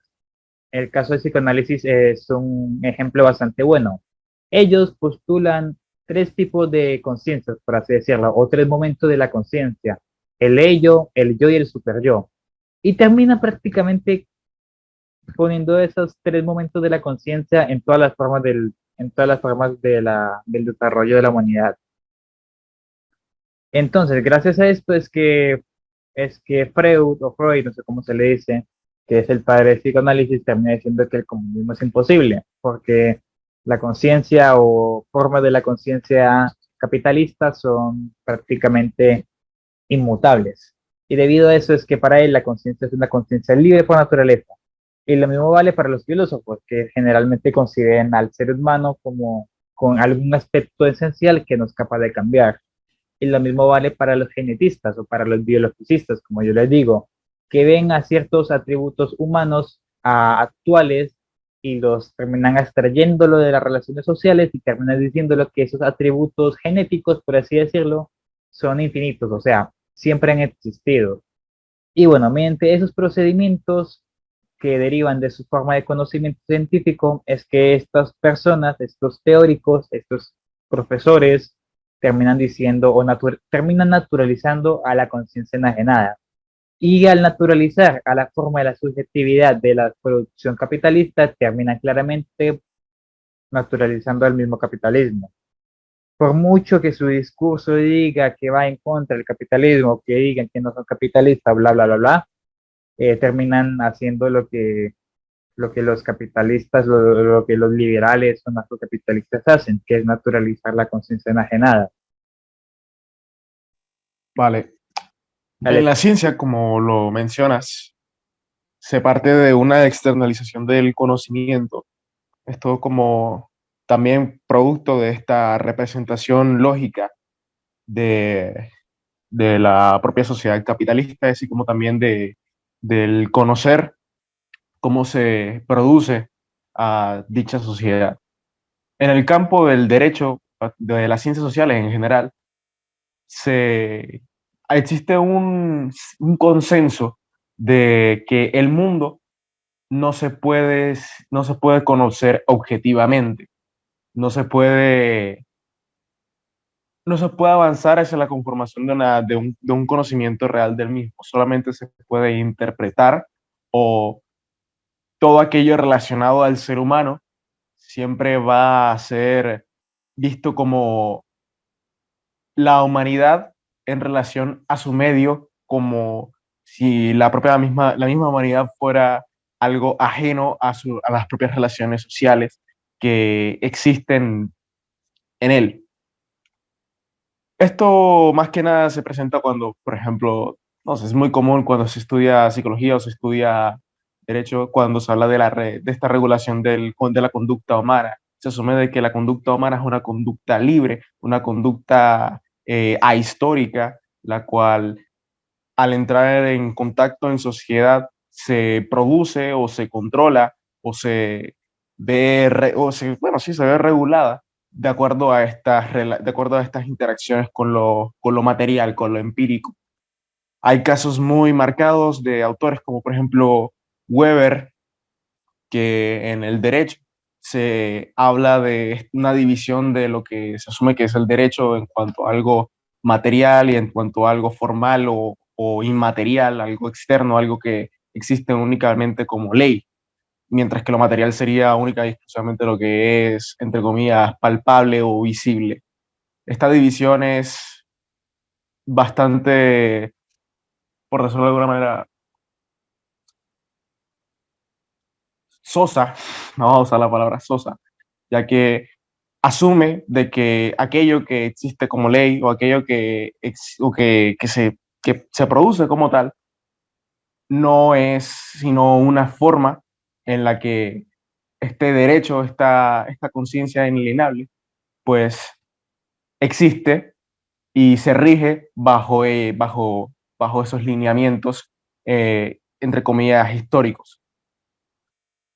el caso del psicoanálisis es un ejemplo bastante bueno. Ellos postulan tres tipos de conciencias, por así decirlo, o tres momentos de la conciencia: el ello, el yo y el superyo. Y termina prácticamente poniendo esos tres momentos de la conciencia en todas las formas en todas las formas del desarrollo de la humanidad. Entonces, gracias a esto es que Freud, no sé cómo se le dice, que es el padre del psicoanálisis, termina diciendo que el comunismo es imposible, porque la conciencia o formas de la conciencia capitalista son prácticamente inmutables. Y debido a eso es que para él la conciencia es una conciencia libre por naturaleza. Y lo mismo vale para los filósofos, que generalmente conciben al ser humano como con algún aspecto esencial que no es capaz de cambiar. Y lo mismo vale para los genetistas o para los biologicistas, como yo les digo, que ven a ciertos atributos humanos actuales y los terminan extrayéndolo de las relaciones sociales y terminan diciéndolo que esos atributos genéticos, por así decirlo, son infinitos, o sea, siempre han existido. Y bueno, mediante esos procedimientos que derivan de su forma de conocimiento científico, es que estas personas, estos teóricos, estos profesores, terminan diciendo o terminan naturalizando a la conciencia enajenada. Y al naturalizar a la forma de la subjetividad de la producción capitalista, terminan claramente naturalizando al mismo capitalismo. Por mucho que su discurso diga que va en contra del capitalismo, que digan que no son capitalistas, bla, bla, bla, bla, terminan haciendo lo que los capitalistas, lo que los liberales o narcocapitalistas hacen, que es naturalizar la conciencia enajenada. Vale. En Dale. la ciencia, como lo mencionas, se parte de una externalización del conocimiento. Esto como también producto de esta representación lógica de, de la propia sociedad capitalista, así como también del conocer cómo se produce a dicha sociedad. En el campo del derecho, de las ciencias sociales en general, se, existe un consenso de que el mundo no se puede, no se puede conocer objetivamente, no se puede, no se puede avanzar hacia la conformación de un conocimiento real del mismo, solamente se puede interpretar o todo aquello relacionado al ser humano siempre va a ser visto como la humanidad en relación a su medio, como si la misma humanidad fuera algo ajeno a las propias relaciones sociales que existen en él. Esto más que nada se presenta cuando, por ejemplo, no sé, es muy común cuando se estudia psicología o se estudia derecho, cuando se habla de esta regulación de la conducta humana. Se asume de que la conducta humana es una conducta libre, una conducta ahistórica, la cual al entrar en contacto en sociedad se produce o se controla o se bueno, sí, se ve regulada de acuerdo a estas interacciones con lo material, con lo empírico. Hay casos muy marcados de autores como por ejemplo Weber, que en el derecho se habla de una división de lo que se asume que es el derecho en cuanto a algo material y en cuanto a algo formal o inmaterial, algo externo, algo que existe únicamente como ley, mientras que lo material sería única y exclusivamente lo que es, entre comillas, palpable o visible. Esta división es bastante, por decirlo de alguna manera, sosa, no vamos a usar la palabra sosa, ya que asume de que aquello que existe como ley o aquello que se produce como tal no es sino una forma en la que este derecho, esta conciencia inalienable, pues existe y se rige bajo esos lineamientos, entre comillas, históricos.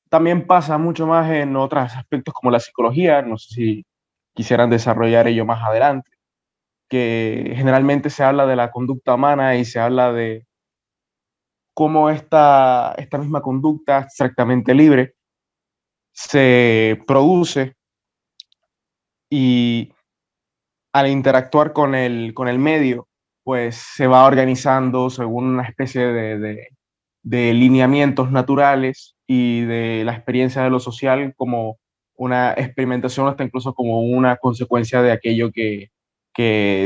También pasa mucho más en otros aspectos como la psicología, no sé si quisieran desarrollar ello más adelante, que generalmente se habla de la conducta humana y se habla de cómo esta misma conducta abstractamente libre se produce y al interactuar con el medio, pues se va organizando según una especie de lineamientos naturales y de la experiencia de lo social como una experimentación, hasta incluso como una consecuencia de aquello que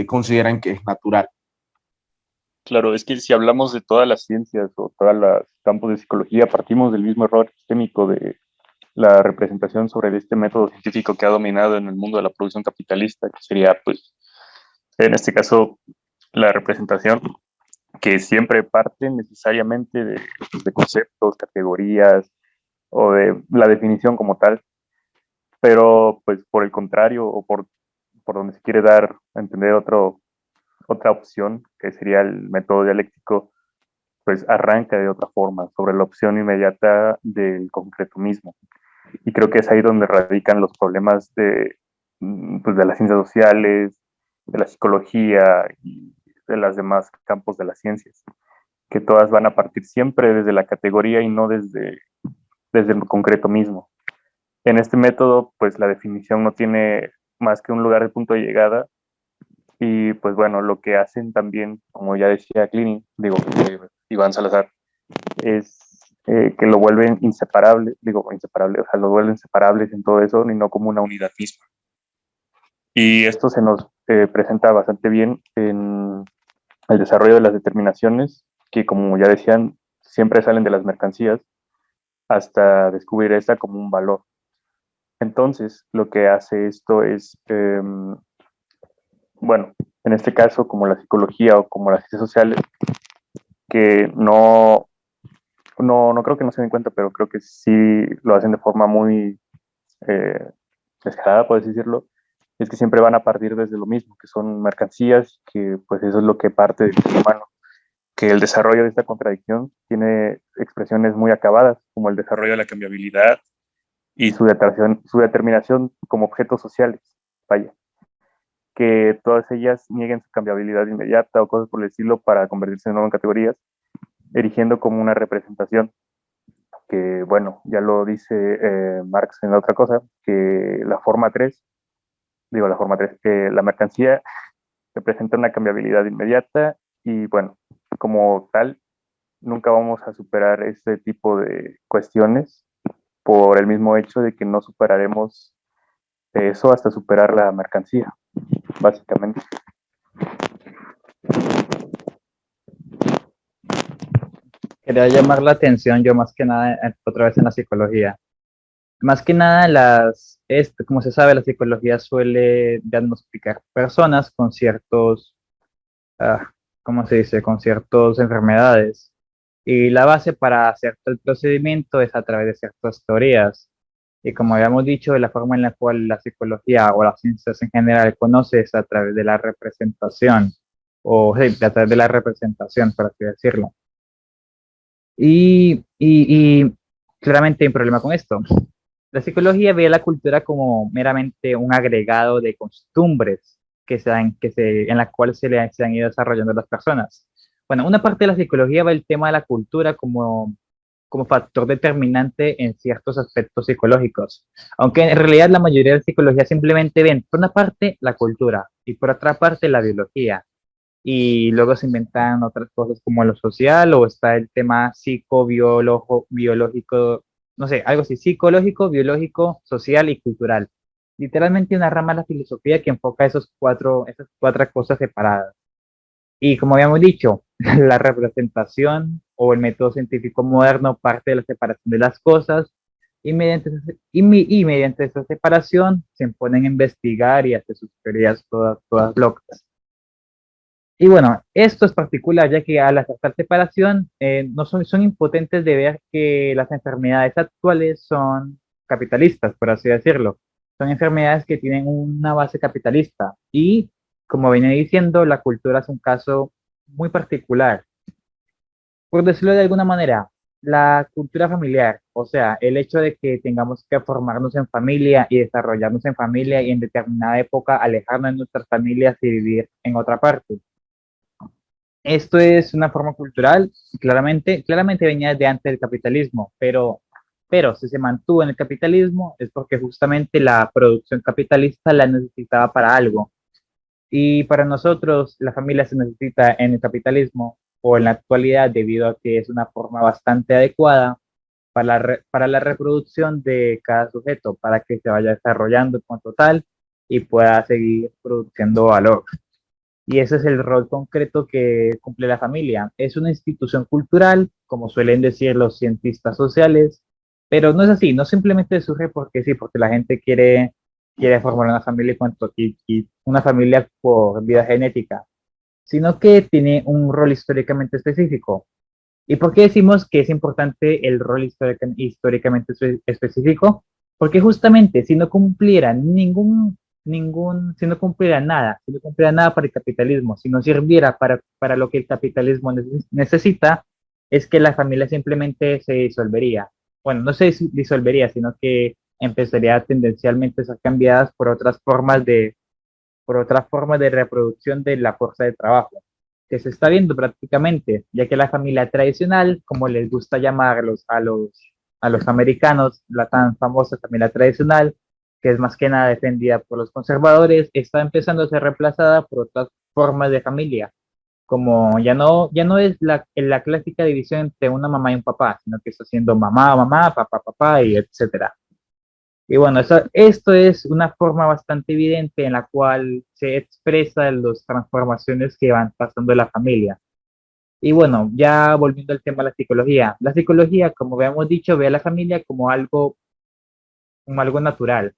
consideran que es natural. Claro, es que si hablamos de todas las ciencias o todos los campos de psicología, partimos del mismo error sistémico de la representación sobre este método científico que ha dominado en el mundo de la producción capitalista, que sería, pues, en este caso, la representación que siempre parte necesariamente de conceptos, categorías o de la definición como tal, pero pues por el contrario o por donde se quiere dar a entender otra opción, que sería el método dialéctico, pues arranca de otra forma, sobre la opción inmediata del concreto mismo. Y creo que es ahí donde radican los problemas pues de las ciencias sociales, de la psicología y de los demás campos de las ciencias, que todas van a partir siempre desde la categoría y no desde el concreto mismo. En este método, pues la definición no tiene más que un lugar de punto de llegada y pues bueno, lo que hacen también, como ya decía Iván Salazar, es que lo vuelven inseparable, o sea, lo vuelven separables en todo eso y no como una unidad misma. Y esto se nos presenta bastante bien en el desarrollo de las determinaciones, que como ya decían, siempre salen de las mercancías hasta descubrir esta como un valor. Entonces, lo que hace esto es, bueno, en este caso, como la psicología o como las ciencias sociales, que no creo que no se den cuenta, pero creo que sí lo hacen de forma muy eh, descarada, por así decirlo, es que siempre van a partir desde lo mismo, que son mercancías, que pues eso es lo que parte del ser humano, que el desarrollo de esta contradicción tiene expresiones muy acabadas, como el desarrollo de la cambiabilidad y su determinación como objetos sociales, vaya, que todas ellas nieguen su cambiabilidad inmediata o cosas por el estilo para convertirse de nuevo en categorías, erigiendo como una representación que, bueno, ya lo dice Marx en otra cosa, que la forma 3, que la mercancía representa una cambiabilidad inmediata y, bueno, como tal, nunca vamos a superar este tipo de cuestiones por el mismo hecho de que no superaremos eso hasta superar la mercancía, básicamente. Quería llamar la atención yo más que nada, otra vez en la psicología. Más que nada, como se sabe, la psicología suele diagnosticar personas con ciertos, ah, ¿cómo se dice? Con ciertas enfermedades. Y la base para hacer todo el procedimiento es a través de ciertas teorías. Y como habíamos dicho, la forma en la cual la psicología o las ciencias en general conoce es a través de la representación, o sí, a través de la representación, por así decirlo. Y claramente hay un problema con esto. La psicología ve a la cultura como meramente un agregado de costumbres en la cual se han ido desarrollando las personas. Bueno, una parte de la psicología ve el tema de la cultura como factor determinante en ciertos aspectos psicológicos, aunque en realidad la mayoría de la psicología simplemente ven, por una parte, la cultura y por otra parte, la biología. Y luego se inventan otras cosas como lo social o está el tema biológico, no sé, algo así, psicológico, biológico, social y cultural. Literalmente una rama de la filosofía que enfoca esas cuatro cosas separadas. Y como habíamos dicho, la representación o el método científico moderno parte de la separación de las cosas y mediante esa separación se ponen a investigar y hacer sus teorías todas locas. Y bueno, esto es particular ya que al hacer tal separación no son impotentes de ver que las enfermedades actuales son capitalistas, por así decirlo. Son enfermedades que tienen una base capitalista y, como venía diciendo, la cultura es un caso muy particular Por decirlo de alguna manera, la cultura familiar, o sea, el hecho de que tengamos que formarnos en familia y desarrollarnos en familia y en determinada época alejarnos de nuestras familias y vivir en otra parte. Esto es una forma cultural, claramente venía de antes del capitalismo, pero si se mantuvo en el capitalismo es porque justamente la producción capitalista la necesitaba para algo. Y para nosotros, la familia se necesita en el capitalismo o en la actualidad debido a que es una forma bastante adecuada para la reproducción de cada sujeto, para que se vaya desarrollando con total y pueda seguir produciendo valor. Y ese es el rol concreto que cumple la familia. Es una institución cultural, como suelen decir los cientistas sociales, pero no es así, no simplemente surge porque sí, porque la gente quiere formar una familia y una familia por vida genética, sino que tiene un rol históricamente específico. ¿Y por qué decimos que es importante el rol históricamente específico? Porque justamente si no cumpliera si no cumpliera nada para el capitalismo, si no sirviera para lo que el capitalismo necesita, es que la familia simplemente se disolvería. Bueno, no se disolvería, sino que empezaría tendencialmente a ser cambiadas por otras formas de reproducción de la fuerza de trabajo, que se está viendo prácticamente, ya que la familia tradicional, como les gusta llamarlos a los americanos, la tan famosa familia tradicional, que es más que nada defendida por los conservadores, está empezando a ser reemplazada por otras formas de familia, como ya no es la clásica división entre una mamá y un papá, sino que está siendo mamá, mamá, papá, papá, y etcétera. Y bueno, esto es una forma bastante evidente en la cual se expresan las transformaciones que van pasando en la familia. Y bueno, ya volviendo al tema de la psicología, como habíamos dicho, ve a la familia como algo natural.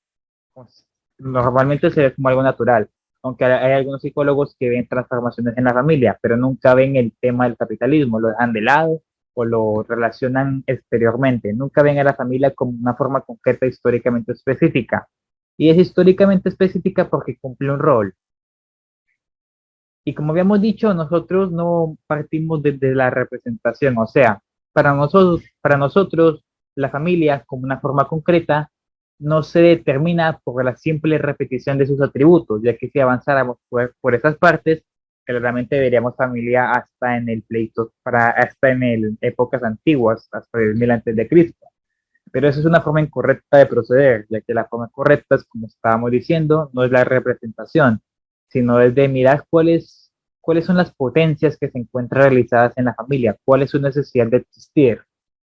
Pues, normalmente se ve como algo natural, aunque hay algunos psicólogos que ven transformaciones en la familia, pero nunca ven el tema del capitalismo, lo dejan de lado o lo relacionan exteriormente, nunca ven a la familia como una forma concreta históricamente específica. Y es históricamente específica porque cumple un rol. Y como habíamos dicho, nosotros no partimos desde la representación, o sea, para nosotros la familia como una forma concreta no se determina por la simple repetición de sus atributos, ya que si avanzáramos por esas partes, claramente veríamos familia hasta en el pleito, hasta en épocas antiguas, hasta el 1000 antes de Cristo. Pero eso es una forma incorrecta de proceder, ya que la forma correcta es, como estábamos diciendo, no es la representación, sino es de mirar cuáles son las potencias que se encuentran realizadas en la familia, cuál es su necesidad de existir.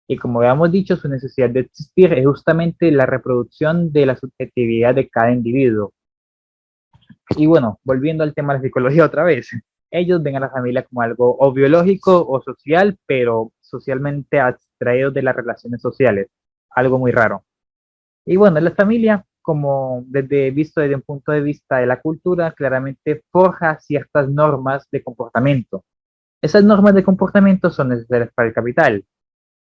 Y como habíamos dicho, su necesidad de existir es justamente la reproducción de la subjetividad de cada individuo. Y bueno, volviendo al tema de la psicología otra vez, ellos ven a la familia como algo o biológico o social, pero socialmente abstraído de las relaciones sociales, algo muy raro. Y bueno, la familia, como visto desde un punto de vista de la cultura, claramente forja ciertas normas de comportamiento. Esas normas de comportamiento son necesarias para el capital.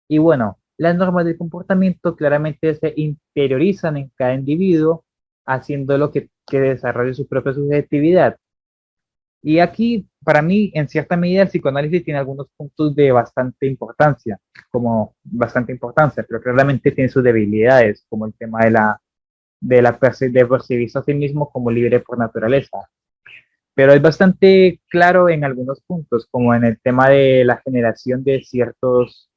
Y bueno, las normas de comportamiento claramente se interiorizan en cada individuo, haciendo lo que desarrolle su propia subjetividad. Y aquí, para mí, en cierta medida, el psicoanálisis tiene algunos puntos de bastante importancia, pero claramente tiene sus debilidades, como el tema de percibirse a sí mismo como libre por naturaleza. Pero es bastante claro en algunos puntos, como en el tema de la generación de ciertas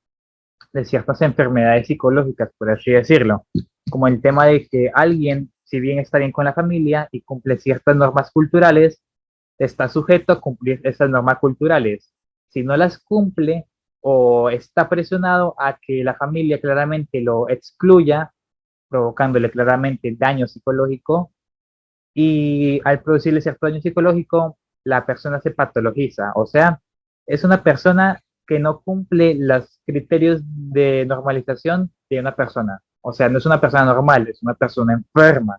enfermedades psicológicas, por así decirlo, como el tema de que alguien, si bien está bien con la familia y cumple ciertas normas culturales, está sujeto a cumplir esas normas culturales. Si no las cumple o está presionado a que la familia claramente lo excluya, provocándole claramente daño psicológico, y al producirle cierto daño psicológico, la persona se patologiza, o sea, es una persona que no cumple los criterios de normalización de una persona. O sea, no es una persona normal, es una persona enferma.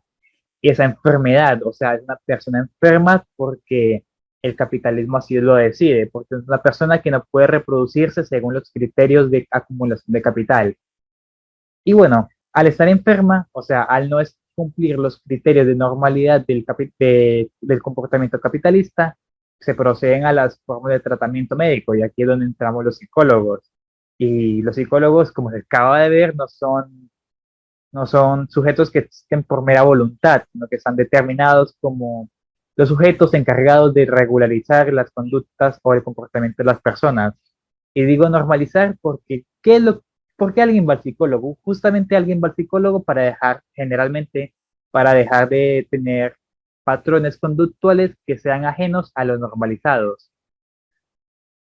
Y esa enfermedad, o sea, es una persona enferma porque el capitalismo así lo decide, porque es una persona que no puede reproducirse según los criterios de acumulación de capital. Y bueno, al estar enferma, o sea, al no cumplir los criterios de normalidad del comportamiento capitalista, se proceden a las formas de tratamiento médico, y aquí es donde entramos los psicólogos. Y los psicólogos, como se acaba de ver, no son sujetos que existen por mera voluntad, sino que están determinados como los sujetos encargados de regularizar las conductas o el comportamiento de las personas. Y digo normalizar porque, ¿por qué alguien va al psicólogo? Justamente alguien va al psicólogo para dejar, generalmente, para dejar de tener patrones conductuales que sean ajenos a los normalizados.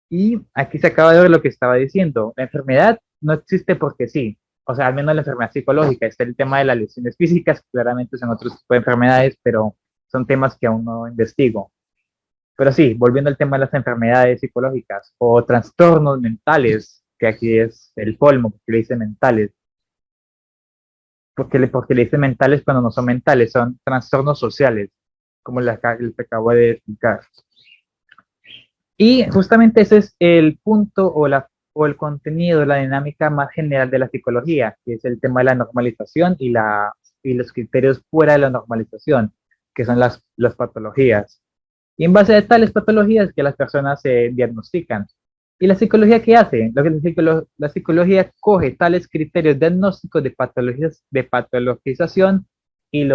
Y aquí se acaba de ver lo que estaba diciendo. La enfermedad no existe porque sí. O sea, al menos la enfermedad psicológica. Está el tema de las lesiones físicas, que claramente son otros tipos de enfermedades, pero son temas que aún no investigo. Pero sí, volviendo al tema de las enfermedades psicológicas o trastornos mentales, que aquí es el colmo, porque le dicen mentales. Porque le dicen mentales cuando no son mentales, son trastornos sociales, como les acabo de explicar. Y justamente ese es el punto o el contenido, la dinámica más general de la psicología, que es el tema de la normalización y los criterios fuera de la normalización, que son las patologías. Y en base a tales patologías que las personas se diagnostican. ¿Y la psicología qué hace? La psicología coge tales criterios diagnósticos de patologización y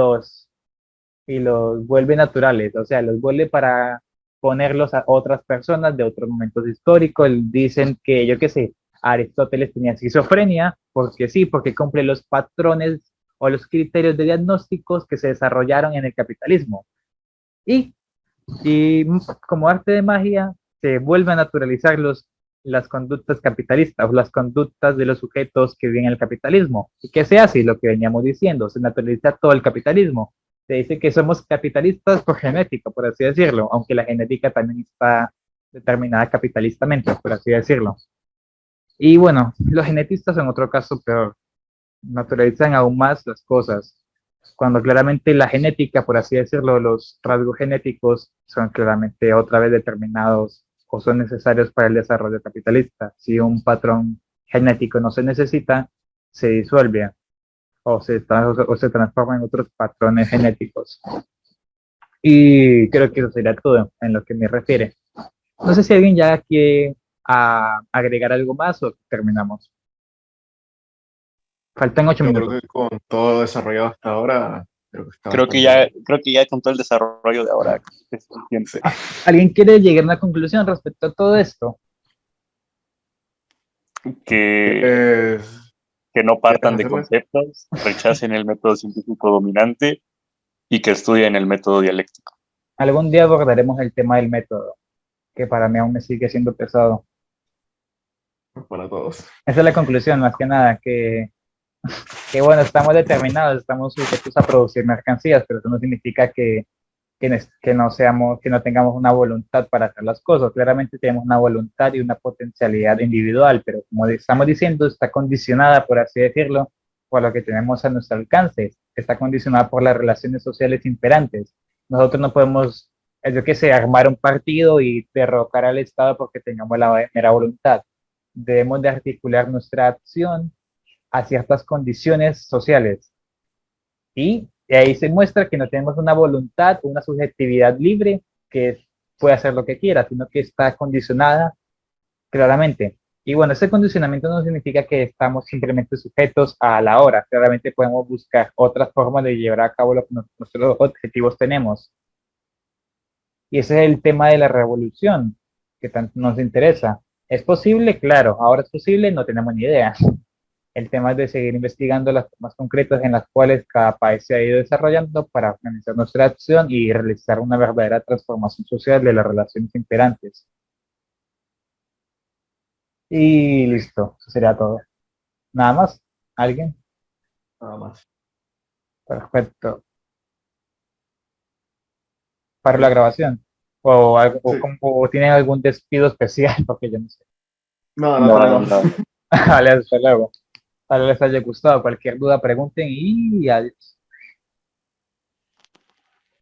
y los vuelve naturales, o sea, los vuelve para ponerlos a otras personas de otros momentos históricos. Dicen que, yo qué sé, Aristóteles tenía esquizofrenia, porque sí, porque cumple los patrones o los criterios de diagnósticos que se desarrollaron en el capitalismo. Y, y como arte de magia, se vuelve a naturalizar las conductas capitalistas o las conductas de los sujetos que viven en el capitalismo. ¿Y qué se hace? Lo que veníamos diciendo, se naturaliza todo el capitalismo. Se dice que somos capitalistas por genética, por así decirlo, aunque la genética también está determinada capitalistamente, por así decirlo. Y bueno, los genetistas en otro caso peor, naturalizan aún más las cosas, cuando claramente la genética, por así decirlo, los rasgos genéticos son claramente otra vez determinados o son necesarios para el desarrollo capitalista. Si un patrón genético no se necesita, se disuelve o se transforma en otros patrones genéticos. Y creo que eso sería todo en lo que me refiere. No sé si alguien ya quiere agregar algo más o terminamos. Faltan 8 Yo creo minutos. que con todo desarrollado hasta ahora, creo que está bastante bien. Creo que ya con todo el desarrollo de ahora es suficiente. Sí. ¿Alguien quiere llegar a una conclusión respecto a todo esto? Que, Es- que no ¿Quieres partan de hacerle? conceptos, rechacen el método científico dominante y que estudien el método dialéctico. Algún día abordaremos el tema del método, que para mí aún me sigue siendo pesado. Para todos. Esa es la conclusión, más que nada, que bueno, estamos determinados, estamos sujetos a producir mercancías, pero eso no significa que no seamos, que no tengamos una voluntad para hacer las cosas. Claramente tenemos una voluntad y una potencialidad individual, pero como estamos diciendo, está condicionada, por así decirlo, por lo que tenemos a nuestro alcance, está condicionada por las relaciones sociales imperantes. Nosotros no podemos, yo qué sé, armar un partido y derrocar al Estado porque tengamos la mera voluntad. Debemos de articular nuestra acción a ciertas condiciones sociales. Y ahí se muestra que no tenemos una voluntad, una subjetividad libre que puede hacer lo que quiera, sino que está condicionada claramente. Y bueno, ese condicionamiento no significa que estamos simplemente sujetos a la hora. Claramente podemos buscar otras formas de llevar a cabo lo que nuestros objetivos tenemos. Y ese es el tema de la revolución que tanto nos interesa. ¿Es posible? Claro. Ahora es posible, no tenemos ni idea. El tema es de seguir investigando las formas concretas en las cuales cada país se ha ido desarrollando para organizar nuestra acción y realizar una verdadera transformación social de las relaciones imperantes. Y listo, eso sería todo. ¿Nada más? ¿Alguien? Nada más. Perfecto. ¿Para la grabación? ¿O, algo, Sí. o tienen algún despido especial? Porque yo no sé. No, no No, no, tenemos. no. Vale, hasta luego. Ojalá les haya gustado. Cualquier duda pregunten y adiós.